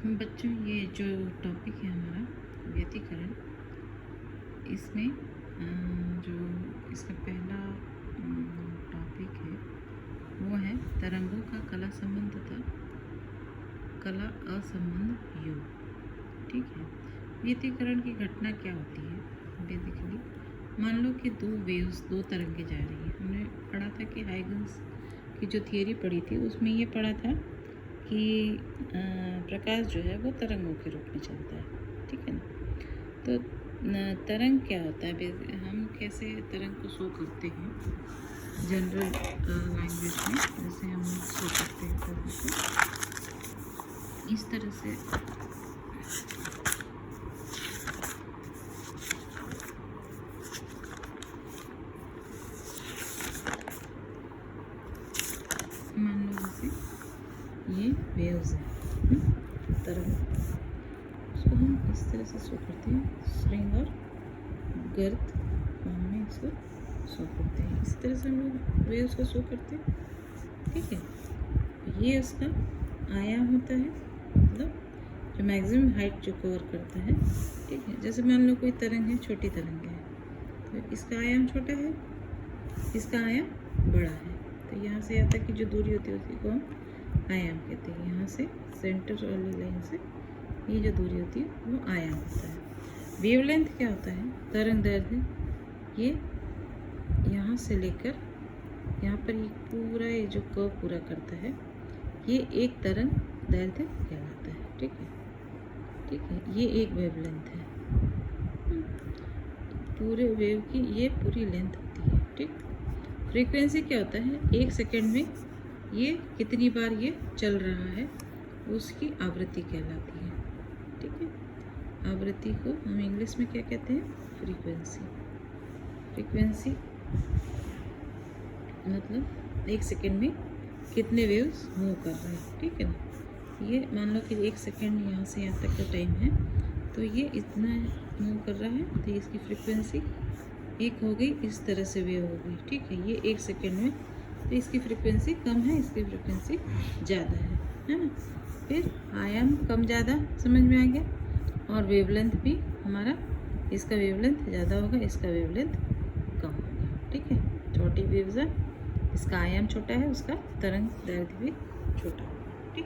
बच्चों, ये जो टॉपिक है हमारा व्यतिकरण, इसमें जो इसका पहला टॉपिक है वो है तरंगों का कला संबंध तथा कला असंबंध योग। ठीक है, व्यतिकरण की घटना क्या होती है? बेसिकली मान लो कि दो तरंगे जा रही है। हमने पढ़ा था कि हाइगन्स की जो थियरी पढ़ी थी उसमें ये पढ़ा था कि प्रकाश जो है वो तरंगों के रूप में चलता है। ठीक है ना? तो तरंग क्या होता है? हम कैसे तरंग को शो करते हैं जनरल लैंग्वेज में, जैसे हम शो करते हैं तरंग को इस तरह से। मान लो जैसे ये वेव्स है तरंग, उसको हम इस तरह से शो करते हैं, स्ट्रिंग और गर्त फॉर्म में इसको शो करते हैं। इस तरह से हम लोग वेव्स को शो करते हैं। ठीक है, ये उसका आयाम होता है, मतलब जो मैक्सिमम हाइट जो कवर करता है। ठीक है, जैसे मान लो कोई तरंग है, छोटी तरंग है, तो इसका आयाम छोटा है, इसका आयाम बड़ा है। तो यहाँ से यहाँ तक की जो दूरी होती है उसी को हम आयाम कहते हैं। यहाँ से सेंटर वाली लाइन से ये जो दूरी होती है वो आयाम होता है। वेवलेंथ क्या होता है? तरंग दैर्ध्य, ये यहाँ से लेकर यहाँ पर ये पूरा ये जो कर्व पूरा करता है, ये एक तरंग दैर्ध्य कहलाता है। ठीक है, ठीक है, ये एक वेवलेंथ है। पूरे वेव की ये पूरी लेंथ होती है। ठीक, फ्रीक्वेंसी क्या होता है? एक सेकेंड में ये कितनी बार ये चल रहा है उसकी आवृत्ति कहलाती है। ठीक है, आवृत्ति को हम इंग्लिश में क्या कहते हैं? फ्रीक्वेंसी। फ्रीक्वेंसी मतलब एक सेकेंड में कितने वेव्स मूव कर रहे हैं। ठीक है ना? ये मान लो कि एक सेकेंड यहाँ से यहाँ तक का टाइम है, तो ये इतना मूव कर रहा है, तो इसकी फ्रीक्वेंसी एक हो गई, इस तरह से वेव हो गई। ठीक है, ये एक सेकेंड में, तो इसकी फ्रीक्वेंसी कम है, इसकी फ्रीक्वेंसी ज़्यादा है ना? फिर आयाम कम ज़्यादा समझ में आ गया, और वेवलेंथ भी हमारा, इसका वेवलेंथ ज़्यादा होगा, इसका वेवलेंथ कम होगा। ठीक है, छोटी वेव्स है, इसका आयाम छोटा है, उसका तरंग दैर्ध्य भी छोटा होगा। ठीक,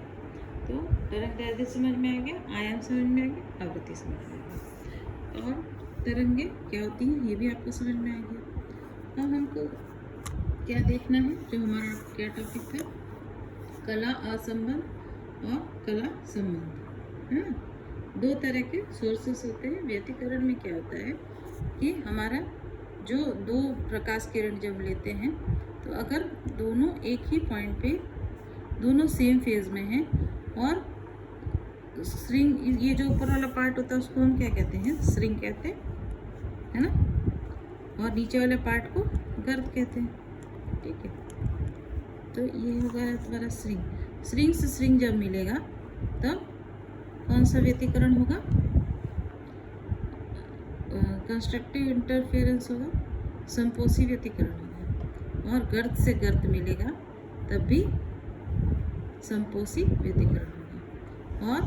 तो तरंग दैर्ध्य समझ में आ गया, आयाम समझ में आ गया, आवृत्ति समझ में आ गया, और तरंगें क्या होती हैं ये भी आपको समझ में आ गया। अब हमको क्या देखना है? जो हमारा क्या टॉपिक था? कला असंबंध और कला संबंध, है ना? दो तरह के सोर्सेस होते हैं। व्यतिकरण में क्या होता है कि हमारा जो दो प्रकाश किरण जब लेते हैं, तो अगर दोनों एक ही पॉइंट पे, दोनों सेम फेज में हैं, और स्ट्रिंग, ये जो ऊपर वाला पार्ट होता है उसको हम क्या कहते हैं? स्ट्रिंग कहते हैं, है ना? और नीचे वाले पार्ट को गर्त कहते हैं। ठीक है, तो ये होगा तुम्हारा स्ट्रिंग। स्ट्रिंग से स्ट्रिंग जब मिलेगा तब कौन सा व्यतिकरण होगा? कंस्ट्रक्टिव इंटरफेरेंस होगा, संपोषी व्यतिकरण होगा। और गर्त से गर्त मिलेगा तब भी संपोषी व्यतिकरण होगा। और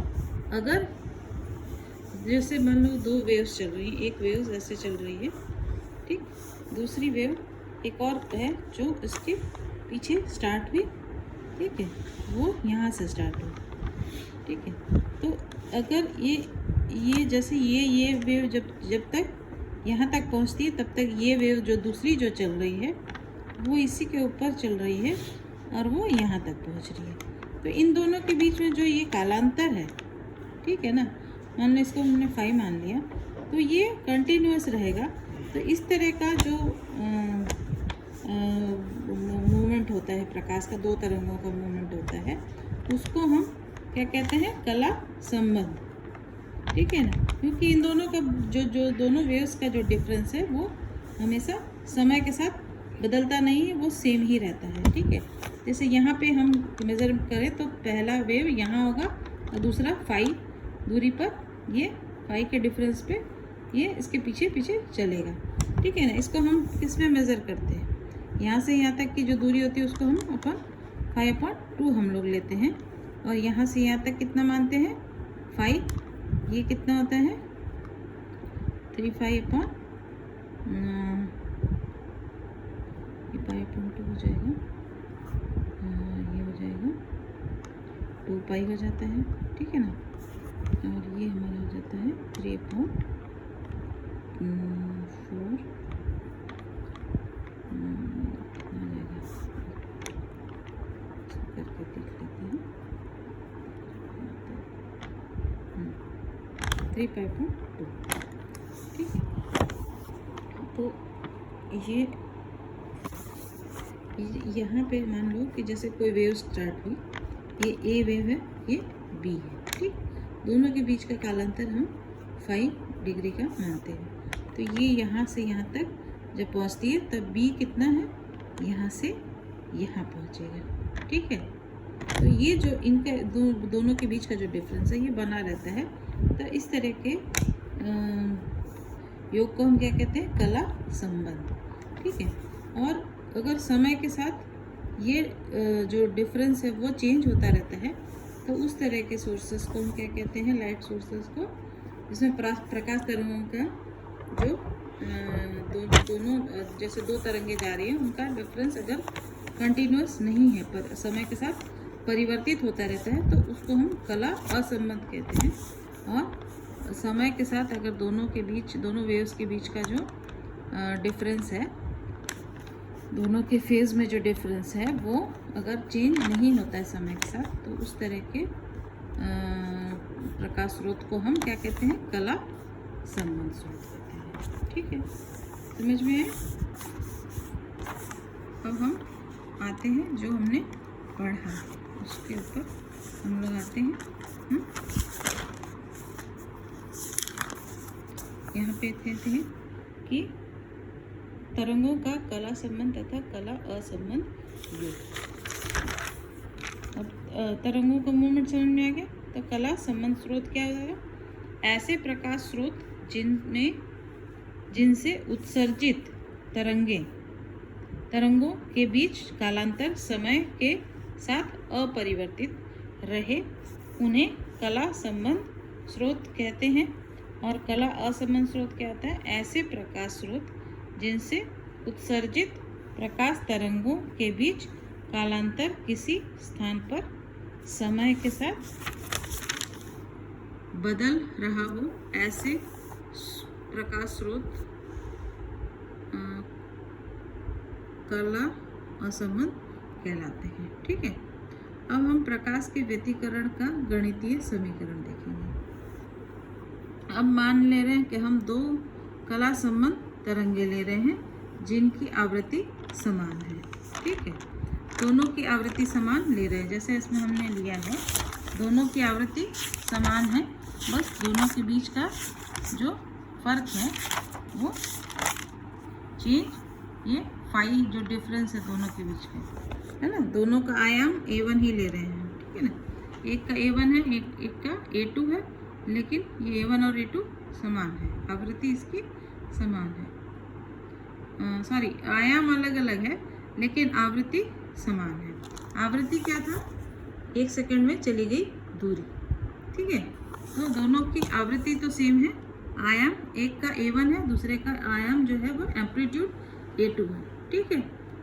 अगर जैसे मान लो दो वेव्स चल रही हैं, एक वेव ऐसे चल रही है, ठीक, दूसरी वेव एक और है जो इसके पीछे स्टार्ट हुई, ठीक है, वो यहाँ से स्टार्ट हुई। ठीक है, तो अगर ये जैसे ये वेव जब तक यहाँ तक पहुँचती है, तब तक ये वेव जो दूसरी जो चल रही है वो इसी के ऊपर चल रही है और वो यहाँ तक पहुँच रही है। तो इन दोनों के बीच में जो ये कालांतर है, ठीक है ना, मान लो इसको हमने फाई मान लिया, तो ये कंटिन्यूअस रहेगा। तो इस तरह का जो मूवमेंट होता है प्रकाश का, दो तरंगों का मूवमेंट होता है, उसको हम क्या कहते हैं? कला संबंध। ठीक है ना, क्योंकि इन दोनों का जो दोनों वेव्स का जो डिफरेंस है वो हमेशा समय के साथ बदलता नहीं है, वो सेम ही रहता है। ठीक है, जैसे यहाँ पे हम मेज़र करें तो पहला वेव यहाँ होगा और दूसरा फाई दूरी पर, ये फाई के डिफरेंस पे ये इसके पीछे पीछे चलेगा। ठीक है ना, इसको हम किस में मेज़र करते हैं? यहाँ से यहाँ तक की जो दूरी होती है उसको हम अपन 5/2 हम लोग लेते हैं, और यहाँ से यहाँ तक कितना मानते हैं? 5, ये कितना होता है 3 5 ये 5/2 हो जाएगा, ये हो जाएगा 2 पाई हो जाता है, ठीक है ना। और ये हमारा हो जाता है 3/4 कितना हो जाएगा, करके देख लेते हैं। 3/2, ठीक है। तो ये यहाँ पे मान लो कि जैसे कोई वेव स्टार्ट हुई, ये ए वेव है, ये बी है, ठीक। दोनों के बीच का कालांतर हम 5 डिग्री का मानते हैं। तो ये यहाँ से यहाँ तक जब पहुँचती है तब बी कितना है, यहाँ से यहाँ पहुँचेगा, ठीक है। तो ये जो इनका दोनों के बीच का जो डिफरेंस है ये बना रहता है। तो इस तरह के योग को हम क्या कहते हैं, कला संबंध, ठीक है। और अगर समय के साथ ये जो डिफरेंस है वो चेंज होता रहता है, तो उस तरह के सोर्सेस को हम क्या कहते हैं, लाइट सोर्सेस को, जिसमें प्रकाश तरंगों का जो दोनों जैसे 2 तरंगे जा रही हैं उनका डिफरेंस अगर कंटिन्यूस नहीं है पर समय के साथ परिवर्तित होता रहता है, तो उसको हम कला असंबंध कहते हैं। और समय के साथ अगर दोनों वेव्स के बीच का जो डिफरेंस है, दोनों के फेज में जो डिफरेंस है वो अगर चेंज नहीं होता है समय के साथ, तो उस तरह के प्रकाश स्रोत को हम क्या कहते हैं, कला संबंध स्रोत कहते हैं, ठीक है। समझ में आए। अब हम आते हैं जो हमने पढ़ा उसके ऊपर हम लोग आते हैं। यहाँ पे कहते हैं कि तरंगों का कला संबंध तथा कला असंबंध योग। अब तरंगों का मूवमेंट समझ में आ गया, तो कला संबंध स्रोत क्या हो जाएगा, ऐसे प्रकाश स्रोत जिनसे उत्सर्जित तरंगों के बीच कालांतर समय के साथ अपरिवर्तित रहे, उन्हें कला संबंध स्रोत कहते हैं। और कला असंबंध स्रोत क्या होता है, ऐसे प्रकाश स्रोत जिनसे उत्सर्जित प्रकाश तरंगों के बीच कालांतर किसी स्थान पर समय के साथ बदल रहा हो, ऐसे प्रकाश स्रोत कला असंबंध कहलाते हैं, ठीक है। अब हम प्रकाश के व्यतिकरण का गणितीय समीकरण देखेंगे। अब मान ले रहे हैं कि हम 2 कला संबंध तरंगे ले रहे हैं जिनकी आवृत्ति समान है, ठीक है। दोनों की आवृत्ति समान ले रहे हैं, जैसे इसमें हमने लिया है दोनों की आवृत्ति समान है, बस दोनों के बीच का जो फर्क है वो चेंज, ये फाई जो डिफरेंस है दोनों के बीच का, है ना। दोनों का आयाम A1 ही ले रहे हैं, ठीक है ना। एक का A1 है, एक का A2 है, लेकिन ये A1 और A2 समान है, आवृत्ति इसकी समान है। सॉरी, आयाम अलग अलग है लेकिन आवृत्ति समान है। आवृत्ति क्या था, 1 सेकंड में चली गई दूरी, ठीक है। तो दोनों की आवृत्ति तो सेम है, आयाम एक का A1 है, दूसरे का आयाम जो है वो एम्पलीट्यूड A2 है, ठीक है।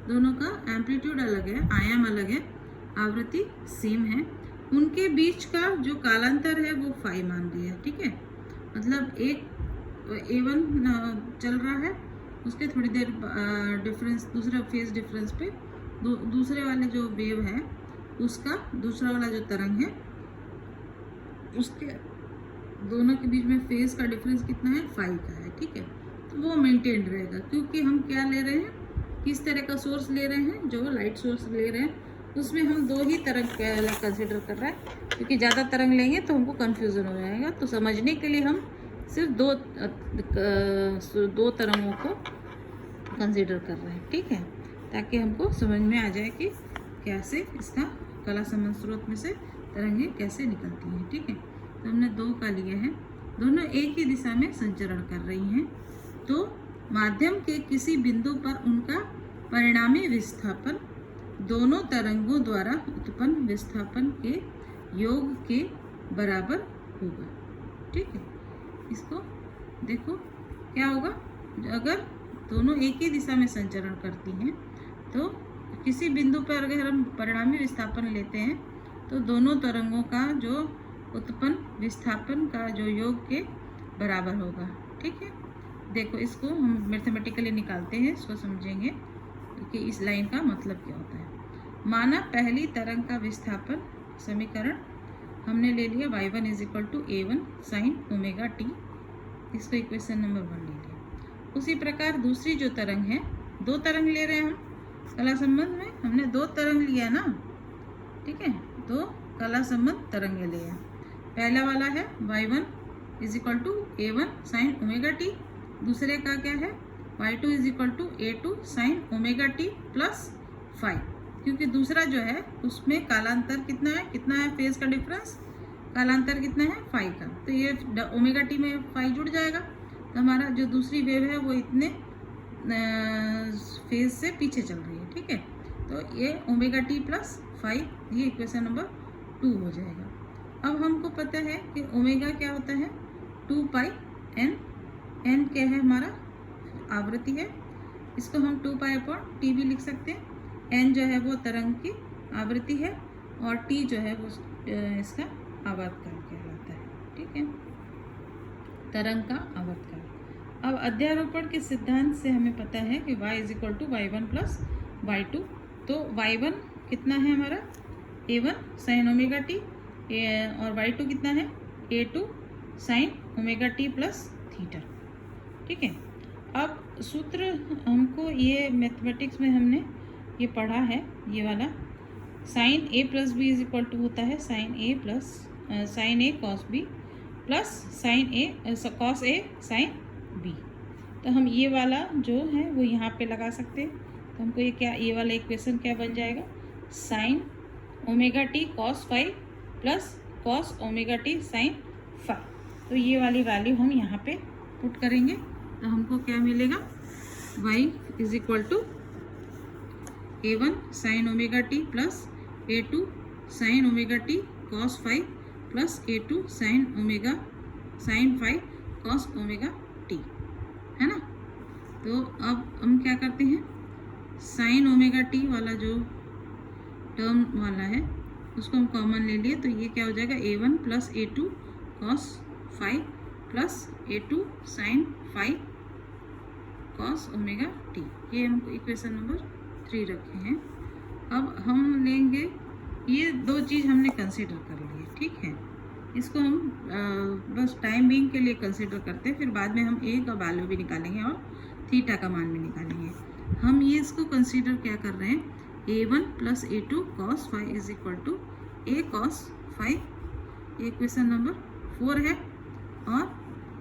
दोनों का एम्पलीट्यूड अलग है, आयाम अलग है, आवृत्ति सेम है। उनके बीच का जो कालांतर है वो फाई मान लिया है, ठीक है। मतलब एक A1 चल रहा है, उसके थोड़ी देर डिफरेंस, दूसरा फेज डिफरेंस पे दूसरे वाले जो वेव है उसका दूसरा वाला जो तरंग है उसके दोनों के बीच में फेज का डिफरेंस कितना है, 5 का है, ठीक है। तो वो मेंटेन रहेगा, क्योंकि हम क्या ले रहे हैं, किस तरह का सोर्स ले रहे हैं, जो लाइट सोर्स ले रहे हैं उसमें हम 2 ही तरंग कंसिडर कर रहे हैं, क्योंकि ज़्यादा तरंग लेंगे तो हमको कन्फ्यूज़न हो जाएगा। तो समझने के लिए हम सिर्फ दो तरंगों को कंसिडर कर रहे हैं, ठीक है, ताकि हमको समझ में आ जाए कि कैसे इसका कला संबंध स्रोत में से तरंगें कैसे निकलती हैं, ठीक है। तो हमने 2 का लिया है, दोनों एक ही दिशा में संचरण कर रही हैं, तो माध्यम के किसी बिंदु पर उनका परिणामी विस्थापन दोनों तरंगों द्वारा उत्पन्न विस्थापन के योग के बराबर होगा। ठीक है, इसको देखो क्या होगा, अगर दोनों एक ही दिशा में संचरण करती हैं तो किसी बिंदु पर अगर हम परिणामी विस्थापन लेते हैं तो दोनों तरंगों का जो उत्पन्न विस्थापन का जो योग के बराबर होगा। ठीक है, देखो इसको हम मैथमेटिकली निकालते हैं, इसको समझेंगे कि इस लाइन का मतलब क्या होता है। माना पहली तरंग का विस्थापन समीकरण हमने ले लिया y1 = a1 sin omega t, इसको इक्वेशन नंबर 1 ले लिया। उसी प्रकार दूसरी जो तरंग है, दो तरंग ले रहे हैं हम कला संबंध में, हमने दो तरंग लिया ना। ठीक है, दो कला संबंध तरंगे लिए। पहला वाला है y1 = a1 sin omega t, दूसरे का क्या है y2 = a2 sin omega t plus 5, क्योंकि दूसरा जो है उसमें कालांतर कितना है फेज का डिफरेंस, कालांतर कितना है 5 का, तो ये ओमेगा टी में 5 जुड़ जाएगा, तो हमारा जो दूसरी वेव है वो इतने फेज से पीछे चल रही है। ठीक है, तो ये ओमेगा टी प्लस 5, ये इक्वेशन नंबर 2 हो जाएगा। अब हमको पता है कि ओमेगा क्या होता है 2 n, n क्या है हमारा आवृत्ति है, इसको हम 2π/t भी लिख सकते हैं। n जो है वो तरंग की आवृत्ति है और t जो है वो इसका आवर्तकाल कहलाता है। ठीक है, तरंग का आवर्तकाल। अब अध्यारोपण के सिद्धांत से हमें पता है कि y = y1 + y2, तो y1 कितना है हमारा a1 sin ओमेगा t और y2 कितना है a2 sin omega t plus theta. ठीक है, अब सूत्र हमको ये मैथमेटिक्स में हमने ये पढ़ा है, ये वाला sin a + b = होता है sin a cos b plus cos a sin b। तो हम ये वाला जो है वो यहाँ पे लगा सकते हैं, तो हमको ये वाला इक्वेशन क्या बन जाएगा sin omega t cos 5 plus cos omega t sin 5। तो ये वाली वैल्यू हम यहाँ पे पुट करेंगे तो हमको क्या मिलेगा y = a1 sin omega t plus a2 sin omega t cos 5 plus a2 sin 5 cos omega t, है ना। तो अब हम क्या करते हैं, sin ओमेगा t वाला जो टर्म वाला है उसको हम कॉमन ले लिए, तो ये क्या हो जाएगा a1 plus a2 cos 5 plus a2 sin 5 cos omega t, ये हम इक्वेशन नंबर 3 रखे हैं। अब हम लेंगे, ये दो चीज़ हमने कंसीडर कर ली है। ठीक है, इसको हम बस टाइम बीइंग के लिए कंसीडर करते हैं, फिर बाद में हम a का वैल्यू भी निकालेंगे और थीटा का मान भी निकालेंगे। हम ये इसको कंसीडर क्या कर रहे हैं, a1 + a2 cos 5 = a cos 5, ये इक्वेशन नंबर 4 है, और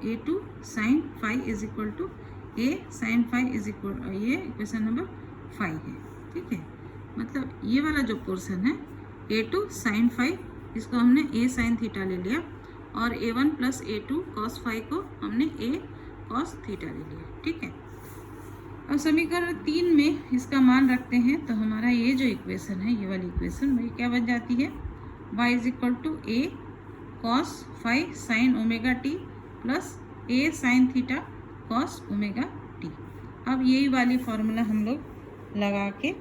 a2 sin 5 = a sin 5 ये इक्वेशन नंबर 5 है। ठीक है, मतलब ये वाला जो पोर्शन है a2 sin 5, इसको हमने a sin थीटा ले लिया, और a1 + a2 cos 5 को हमने a cos थीटा ले लिया। ठीक है, अब समीकरण 3 में इसका मान रखते हैं तो हमारा ये जो इक्वेशन है, ये वाली इक्वेशन वही क्या बन जाती है y = a cos 5 sin omega t plus a sin theta cos omega t। अब यही वाली फॉर्मूला हम लोग लगा के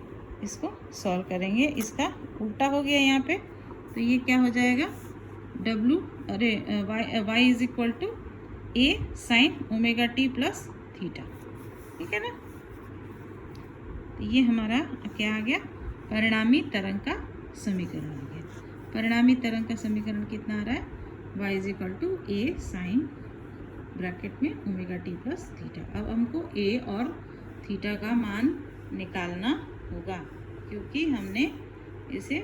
इसको सॉल्व करेंगे। इसका उल्टा हो गया यहाँ पे, तो ये क्या हो जाएगा y = a sin omega t plus theta. ठीक है ना, तो ये हमारा क्या आ गया, परिणामी तरंग का समीकरण आ गया। परिणामी तरंग का समीकरण कितना आ रहा है, y = a sin ब्रैकेट में ओमेगा t प्लस थीटा। अब हमको a और थीटा का मान निकालना होगा, क्योंकि हमने इसे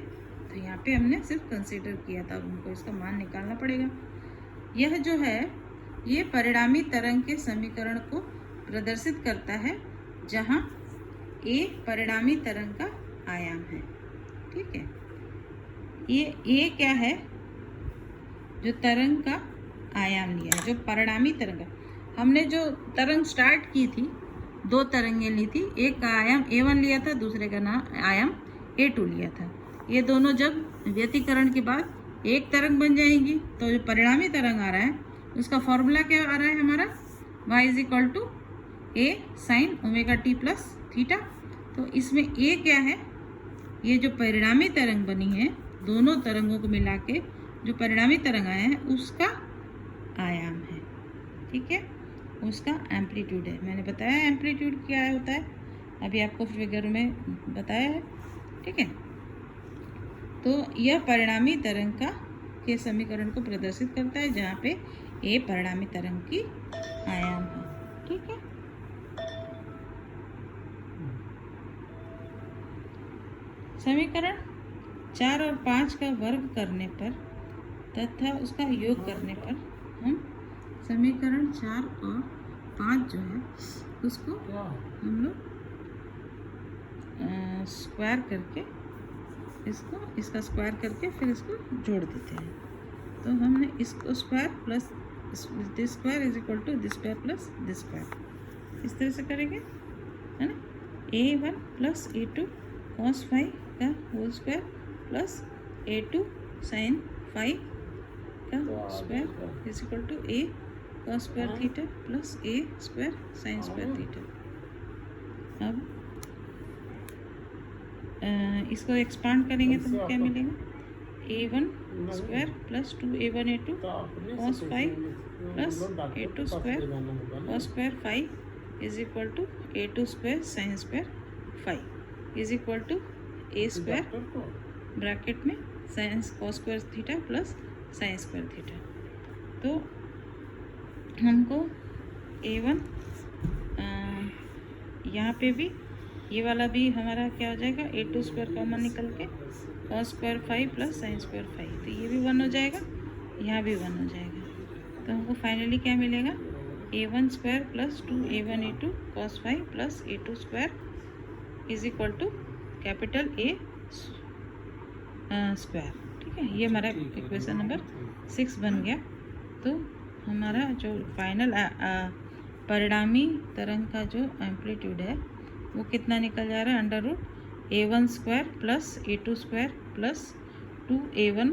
तो यहाँ पे हमने सिर्फ कंसीडर किया था, अब हमको इसका मान निकालना पड़ेगा। यह जो है ये परिणामी तरंग के समीकरण को प्रदर्शित करता है, जहाँ a परिणामी तरंग का आयाम है। ठीक है, ये a क्या है, जो तरंग का आयाम लिया है, जो परिणामी तरंग, हमने जो तरंग स्टार्ट की थी, दो तरंगें ली थी, एक का आयाम a1 लिया था, दूसरे का आयाम a2 लिया था। ये दोनों जब व्यतिकरण के बाद एक तरंग बन जाएगी। तो जो परिणामी तरंग आ रहा है उसका फॉर्मूला क्या आ रहा है हमारा, y is equal to A sine omega T plus theta. तो इसमें ए क्या है, ये जो परिणामी तरंग बनी है, दोनों तरंगों को मिला के जो परिणामी तरंग आया है उसका आयाम है, ठीक है, उसका एम्पलीट्यूड है। मैंने बताया एम्पलीट्यूड क्या होता है, अभी आपको फिगर में बताया है, ठीक है। तो यह परिणामी तरंग के समीकरण को प्रदर्शित करता है, जहाँ पे ए परिणामी तरंग की आयाम है, ठीक है। समीकरण 4 और 5 का वर्ग करने पर तथा उसका योग करने पर हम समीकरण 4 और 5 जो है उसको हम लोग स्क्वायर करके इसका स्क्वायर करके फिर इसको जोड़ देते हैं। तो हमने इसको square plus this square is equal to this square plus this square, इस तरह से करेंगे, है ना। a1 plus a2 cos five का whole square plus a2 sine five का square is equal to a cos square theta plus a square sine square theta. अब इसको एक्सपांड करेंगे तो क्या मिलेगा, a1 square plus 2a1 a2 cos five plus a2 square cos square five is equal to a2 square sine square five is equal to a square bracket में sine cos square theta plus sine square theta. तो हमको a1 यहाँ पे भी ये वाला भी हमारा क्या हो जाएगा, a2 स्क्वायर कॉमन निकल के cos square five plus sine square five, तो ये भी 1 हो जाएगा, यहाँ भी 1 हो जाएगा। तो हमको फाइनली क्या मिलेगा, a1 square plus 2a1 a2 cos five plus a2 square is equal to capital A square, ठीक है। ये हमारा इक्वेशन नंबर 6 बन गया। तो हमारा जो फाइनल परिणामी तरंग का जो एम्पलीट्यूड है वो कितना निकल जा रहा है, under root a1 square plus a2 square plus 2a1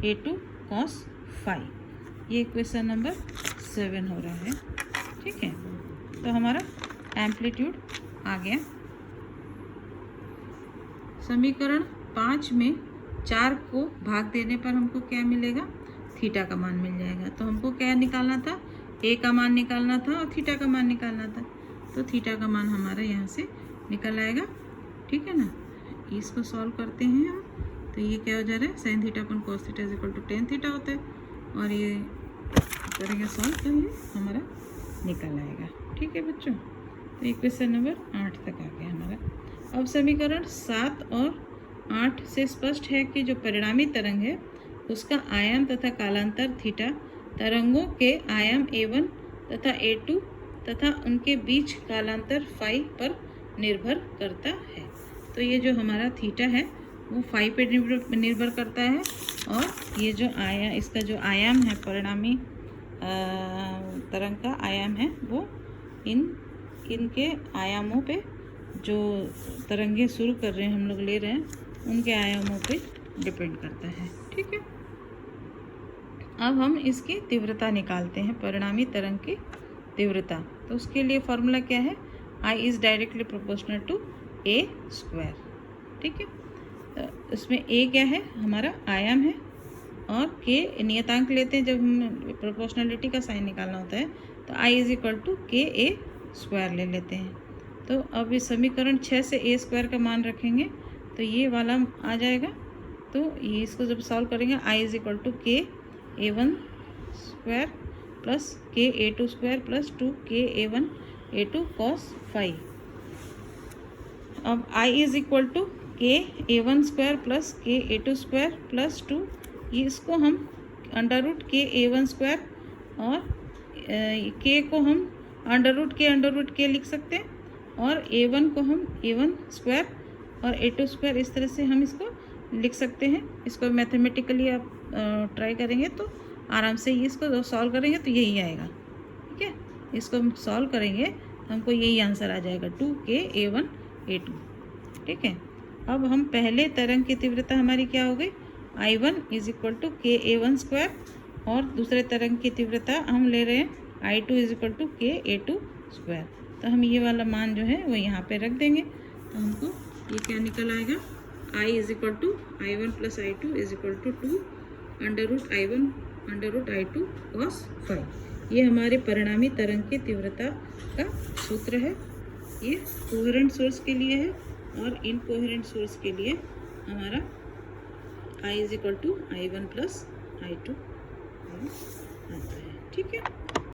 a2 cos phi. ये इक्वेशन नंबर 7 हो रहा है, ठीक है। तो हमारा एम्पलीट्यूड आ गया। समीकरण 5 में 4 को भाग देने पर हमको क्या मिलेगा, थीटा का मान मिल जाएगा। तो हमको क्या निकालना था, ए का मान निकालना था और थीटा का मान निकालना था। तो थीटा का मान हमारा यहाँ से निकल आएगा, ठीक है ना। इसको सॉल्व करते हैं हम, तो ये क्या हो जा रहा है, sine theta upon cos theta is equal to tan theta होता है, और ये करेंगे सॉल्व तो ये हमारा निकल आएगा, ठीक है बच्चों। तो इक्वेशन नंबर 8 तक आ गया हमारा। अब समीकरण 7 और 8 से स्पष्ट है कि जो परिणामी तरंग है उसका आयाम तथा कालांतर थीटा तरंगों के आयाम a1 तथा a2 तथा उनके बीच कालांतर फाई पर निर्भर करता है। तो ये जो हमारा थीटा है वो फाई पे निर्भर करता है, और ये जो इसका जो आयाम है, परिणामी तरंग का आयाम है, वो इनके आयामों पे, जो तरंगे शुरू कर रहे हैं हम लोग ले रहे हैं, उनके आयामों पे डिपेंड करता है, ठीक है। अब हम इसकी तीव्रता निकालते हैं, परिणामी तरंग की तीव्रता। तो उसके लिए फॉर्मूला क्या है, I is directly proportional to a square, ठीक है। तो इसमें a क्या है, हमारा आयाम है, और k नियतांक लेते हैं जब हम प्रोपोर्शनलिटी का साइन निकालना होता है, तो I is equal to k a square ले लेते हैं। तो अब इस समीकरण 6 से a स्क्वायर का मान रखेंगे तो ये वाला आ जाएगा। तो ये इसको जब सॉल्व करेंगे, I is equal to k a1 square plus k a2 square plus 2k a1 a2 cos phi. अब I is equal to k a1 square plus k a2 square plus 2, ये इसको हम under root k a1 square और k को हम under root k लिख सकते हैं, और a1 को हम a1 स्क्वायर और a2 स्क्वायर इस तरह से हम इसको लिख सकते हैं। इसको मैथमेटिकली आप ट्राई करेंगे तो आराम से ये इसको सॉल्व करेंगे तो यही आएगा, ठीक है। इसको हम सॉल्व करेंगे तो हमको यही आंसर आ जाएगा 2k a1 a2, ठीक है। अब हम पहले तरंग की तीव्रता हमारी क्या हो गई, I1 is equal to KA1 square, और दूसरे तरंग की तीव्रता हम ले रहे हैं I2 is equal to KA2 square. तो हम ये वाला मान जो है वो यहाँ पे रख देंगे, तो हमको ये क्या निकल आएगा, I is equal to I1 plus I2 is equal to 2 under root I1 under root I2 cos phi। ये हमारे परिणामी तरंग की तीव्रता का सूत्र है। ये कोहेरेंट सोर्स के लिए है, और इनकोहेरेंट सोर्स के लिए हमारा I is equal to I1 plus I2 आता है। ठीक है।